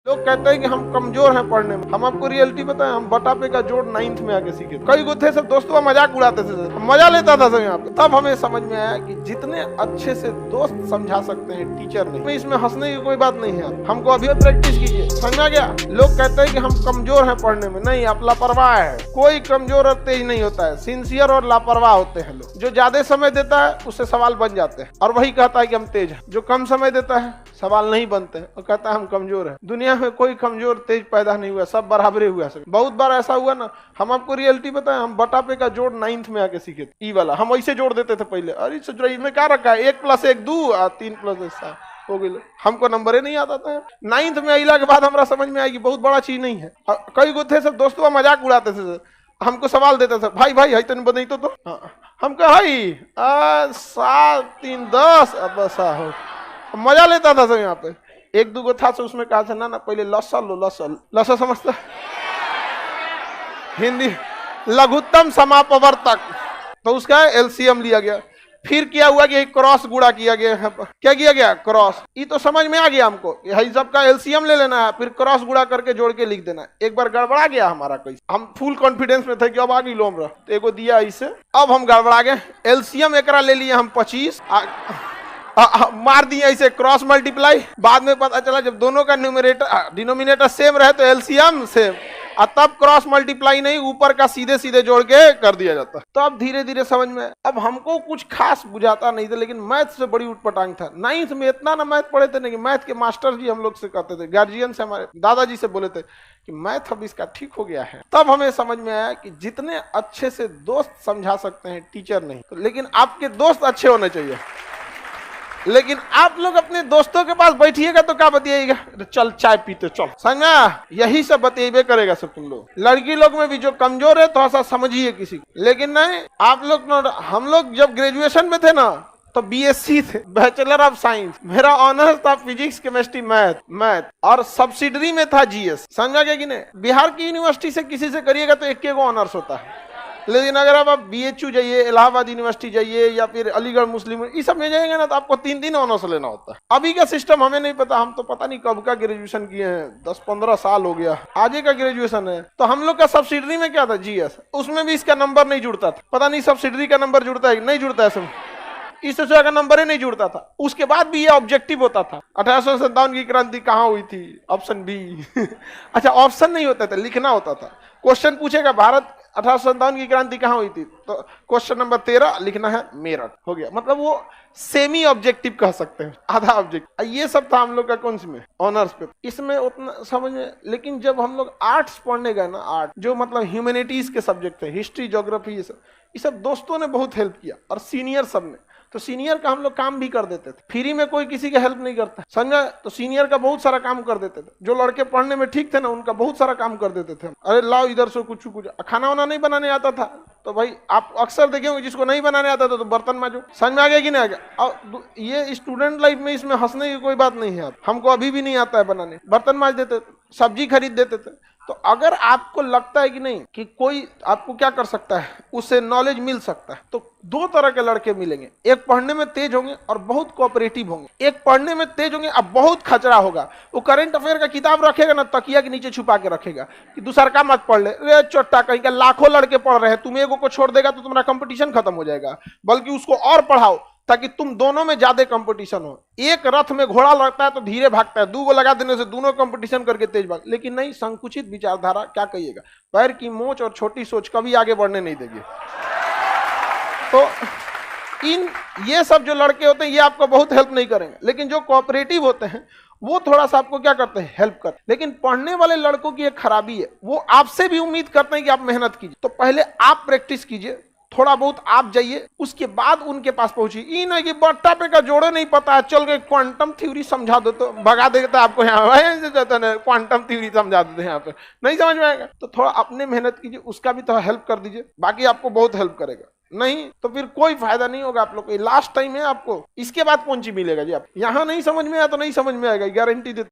लोग कहते हैं कि हम कमजोर हैं पढ़ने में। हम आपको रियलिटी बताएं, हम बटापे का जोड़ 9th में आके सीखे। कई गो थे सब दोस्तों मजाक उड़ाते थे, मजा लेता था सब यहाँ पे। तब हमें समझ में आया कि जितने अच्छे से दोस्त समझा सकते हैं टीचर नहीं। इसमें हंसने की कोई बात नहीं है। हमको अभी प्रैक्टिस कीजिए, समझ आ गया। लोग कहते हैं कि हम कमजोर हैं पढ़ने में, नहीं, आप लापरवाह है। कोई कमजोर और तेज नहीं होता है, सिंसियर और लापरवाह होते हैं लोग। जो ज्यादा समय देता है उससे सवाल बन जाते हैं, और वही कहता है कि हम तेज हैं। जो कम समय देता है सवाल नहीं बनते हैं और कहता है हम कमजोर हैं। दुनिया में कोई कमजोर तेज पैदा नहीं हुआ, सब बराबरे हुआ। सब बहुत बार ऐसा हुआ ना। हम आपको रियलिटी बताएं, हम बटापे का जोड़ 9th में आके सीखे थे। ई वाला हम ऐसे जोड़ देते थे पहले। अरे सोच रही में क्या रखा है, 1 + 1 2 और 3 + 1 7 हो गई। हमको नंबर ही नहीं आता था। 9th में अला के बाद हमारा समझ में आएगी बहुत बड़ा चीज नहीं है। कई गो थे सब दोस्तों मजाक उड़ाते थे, हमको सवाल देते थे, भाई भाई है तन बदई तो हम कहे 7 3 10 अब ऐसा हो। मजा लेता था सब यहाँ पे। 1 2 था, उसमें कहा था ना पहले लसा लो, लसा समझता हिंदी लघुत्तम समापवर्तक, तो उसका एलसीएम लिया गया। फिर क्या हुआ कि क्रॉस गुणा किया गया। क्या किया गया? क्रॉस। ये तो समझ में आ गया हमको, यही सबका एलसीएम ले लेना है, फिर क्रॉस गुणा करके जोड़ के लिख देना है। एक बार गड़बड़ा गया हमारा कैसे, हम फुल कॉन्फिडेंस में थे कि अब आ गई लोमरा, तो एगो दिया इसे, अब हम गड़बड़ा गए। एलसीएम एकरा ले लिए हम 25, मार दिया इसे क्रॉस मल्टीप्लाई। बाद में पता चला जब दोनों का न्यूमरेटर डिनोमिनेटर सेम रहे तो एलसीएम सेम, और तब क्रॉस मल्टीप्लाई नहीं, ऊपर का सीधे सीधे जोड़ के कर दिया जाता। तो अब धीरे धीरे समझ में। अब हमको कुछ खास बुझाता नहीं था, लेकिन मैथ से बड़ी उठपटांग था। 9th में इतना ना मैथ पढ़े थे, नहीं मैथ के मास्टर जी हम लोग से कहते थे, गार्जियन से, हमारे दादाजी से बोले थे कि मैथ अब इसका ठीक हो गया है। तब हमें समझ में आया कि जितने अच्छे से दोस्त समझा सकते हैं टीचर नहीं, लेकिन आपके दोस्त अच्छे होने चाहिए। लेकिन आप लोग अपने दोस्तों के पास बैठिएगा तो क्या बतिएगा, चल चाय पीते चल, समझा, यही सब बतिएबे करेगा सब तुम लोग। लड़की लोग में भी जो कमजोर है थोड़ा सा समझिए किसी को, लेकिन नहीं आप लोग। हम लोग जब ग्रेजुएशन में थे ना तो बीएससी थे, बैचलर ऑफ साइंस। मेरा ऑनर्स था फिजिक्स केमिस्ट्री मैथ, और सब्सिडरी में था जीएस, समझा गया कि नहीं। बिहार की यूनिवर्सिटी से किसी से करिएगा तो 1 ऑनर्स होता है, लेकिन अगर आप बीएचयू जाइए, इलाहाबाद यूनिवर्सिटी जाइए, या फिर अलीगढ़ मुस्लिम, इस सब में जाएंगे ना तो आपको 3 ऑनर्स लेना होता है। अभी का सिस्टम हमें नहीं पता, हम तो पता नहीं कब का ग्रेजुएशन किए हैं, 10-15 साल हो गया, आगे का ग्रेजुएशन है। तो हम लोग का सब्सिडरी में क्या था, जीएस, उसमें भी इसका नंबर नहीं जुड़ता था। पता नहीं सब्सिडरी का नंबर जुड़ता है नहीं जुड़ता है, सब इस तरह का नंबर ही नहीं जुड़ता था। उसके बाद भी ये ऑब्जेक्टिव होता था, 1857 की क्रांति कहाँ हुई थी, ऑप्शन बी अच्छा, ऑप्शन नहीं होता था, लिखना होता था। क्वेश्चन पूछेगा भारत 1857 की क्रांति कहाँ हुई थी, तो क्वेश्चन नंबर 13 लिखना है मेरठ, हो गया। मतलब वो सेमी ऑब्जेक्टिव कह सकते हैं, आधा ऑब्जेक्टिव। ये सब था हम लोग का कौन सी में, ऑनर्स पे। इसमें उतना समझ में। लेकिन जब हम लोग आर्ट्स पढ़ने गए ना, आर्ट जो मतलब ह्यूमैनिटीज के सब्जेक्ट थे, हिस्ट्री, ज्योग्राफी, ये सब दोस्तों ने बहुत हेल्प किया, और सीनियर सब ने। तो सीनियर का हम लोग काम भी कर देते थे, फ्री में कोई किसी का हेल्प नहीं करता, समझा। तो सीनियर का बहुत सारा काम कर देते थे। जो लड़के पढ़ने में ठीक थे ना, उनका बहुत सारा काम कर देते थे। अरे लाओ इधर से कुछ। खाना वाना नहीं बनाने आता था तो भाई आप अक्सर देखेंगे जिसको नहीं बनाने आता था तो बर्तन मांजो, समझ में आ गया कि नहीं आ गया। और ये स्टूडेंट लाइफ में इसमें हंसने की कोई बात नहीं है। हमको अभी भी नहीं आता है बनाने, बर्तन मांज देते थे, सब्जी खरीद देते थे। तो अगर आपको लगता है कि नहीं कि कोई आपको क्या कर सकता है, उससे नॉलेज मिल सकता है, तो 2 तरह के लड़के मिलेंगे। एक पढ़ने में तेज होंगे और बहुत कोऑपरेटिव होंगे। एक पढ़ने में तेज होंगे और बहुत खचरा होगा। वो करंट अफेयर का किताब रखेगा ना, तकिया के नीचे छुपा के रखेगा कि दूसरा का मत पढ़ ले, रे चोट्टा कहीं का। लाखों लड़के पढ़ रहे हैं, तुम एगो को छोड़ देगा तो तुम्हारा कंपटीशन खत्म हो जाएगा। बल्कि उसको और पढ़ाओ ताकि तुम दोनों में ज्यादा कंपटीशन हो। एक रथ में घोड़ा लगता है तो धीरे भागता है, 2 गो लगा देने से दोनों कंपटीशन करके तेज भाग। लेकिन नहीं, संकुचित विचारधारा क्या कहिएगा, पैर की मोच और छोटी सोच कभी आगे बढ़ने नहीं देगी। तो ये सब जो लड़के होते हैं ये आपको बहुत हेल्प नहीं करेंगे, लेकिन जो कोऑपरेटिव होते हैं वो थोड़ा सा आपको क्या करते हैं, हेल्प करते हैं। लेकिन पढ़ने वाले लड़कों की एक खराबी है, वो आपसे भी उम्मीद करते हैं कि आप मेहनत कीजिए। तो पहले आप प्रैक्टिस कीजिए, थोड़ा बहुत आप जाइए, उसके बाद उनके पास पहुंचिए। ये नहीं कि बट्टा पे का जोड़े नहीं पता है, चल गए क्वांटम थ्योरी समझा दो तो भगा देता आपको। यहाँ क्वांटम थ्योरी समझा देते हैं, यहाँ पे नहीं समझ में आएगा। तो थोड़ा अपने मेहनत कीजिए, उसका भी थोड़ा हेल्प कर दीजिए, बाकी आपको बहुत हेल्प करेगा। नहीं तो फिर कोई फायदा नहीं होगा आप लोग को। लास्ट टाइम है आपको, इसके बाद कौन सी मिलेगा जी। आप यहाँ नहीं समझ में आया तो नहीं समझ में आएगा, गारंटी देते।